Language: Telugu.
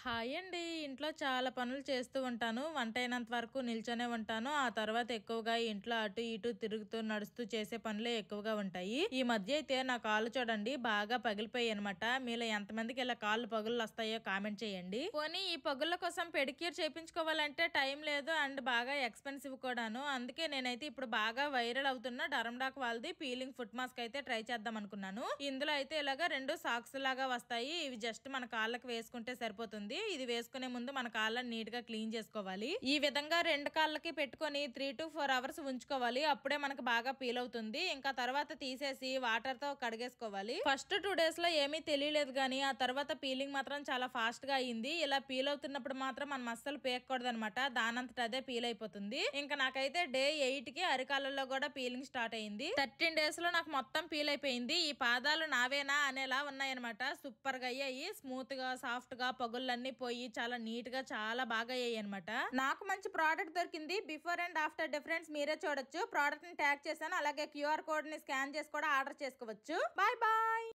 హాయ్ అండి. ఇంట్లో చాలా పనులు చేస్తూ ఉంటాను. వంట అయినంత వరకు నిల్చొనే ఉంటాను. ఆ తర్వాత ఎక్కువగా ఇంట్లో అటు ఇటు తిరుగుతూ నడుస్తూ చేసే పనులే ఎక్కువగా ఉంటాయి. ఈ మధ్య అయితే నా కాళ్ళు చూడండి బాగా పగిలిపోయాయి అనమాట. మీలో ఎంతమందికి ఇలా కాళ్ళు పగుళ్ళు వస్తాయో కామెంట్ చేయండి. పోనీ ఈ పగుళ్ళ కోసం పెడిక్యూర్ చేయించుకోవాలంటే టైం లేదు అండ్ బాగా ఎక్స్పెన్సివ్ కూడాను. అందుకే నేనైతే ఇప్పుడు బాగా వైరల్ అవుతున్న డరమ్డాక్ వాళ్ళది పీలింగ్ ఫుట్ మాస్క్ అయితే ట్రై చేద్దాం అనుకున్నాను. ఇందులో అయితే ఇలాగా 2 సాక్స్ లాగా వస్తాయి. ఇవి జస్ట్ మన కాళ్ళకి వేసుకుంటే సరిపోతుంది. ఇది వేసుకునే ముందు మన కాళ్ళని నీట్ గా క్లీన్ చేసుకోవాలి. ఈ విధంగా 2 కాళ్ళకి పెట్టుకొని 3 to 4 hours ఉంచుకోవాలి. అప్పుడే మనకు బాగా పీల్ అవుతుంది. ఇంకా తర్వాత తీసేసి వాటర్ తో కడిగేసుకోవాలి. ఫస్ట్ 2 days లో ఏమీ తెలియలేదు గానీ ఆ తర్వాత పీలింగ్ మాత్రం చాలా ఫాస్ట్ గా అయింది. ఇలా పీల్ అవుతున్నప్పుడు మాత్రం మనం అస్సలు పేయకూడదు అనమాట. దానంతట అదే పీల్ అయిపోతుంది. ఇంకా నాకైతే డే 8 కి అరికాళ్ళలో కూడా పీలింగ్ స్టార్ట్ అయింది. 13 days లో నాకు మొత్తం పీల్ అయిపోయింది. ఈ పాదాలు నావేనా అనేలా ఉన్నాయన్నమాట. సూపర్ గా అయ్యాయి. స్మూత్ గా సాఫ్ట్ గా పగుళ్ళన్నీ పోయి చాలా నీట్ గా చాలా బాగా అయ్యాయి అనమాట. నాకు మంచి ప్రోడక్ట్ దొరికింది. బిఫోర్ అండ్ ఆఫ్టర్ డిఫరెన్స్ మీరే చూడొచ్చు. ప్రోడక్ట్ ని ట్యాగ్ చేశాను. అలాగే QR కోడ్ ని స్కాన్ చేసి కూడా ఆర్డర్ చేసుకోవచ్చు. Bye bye.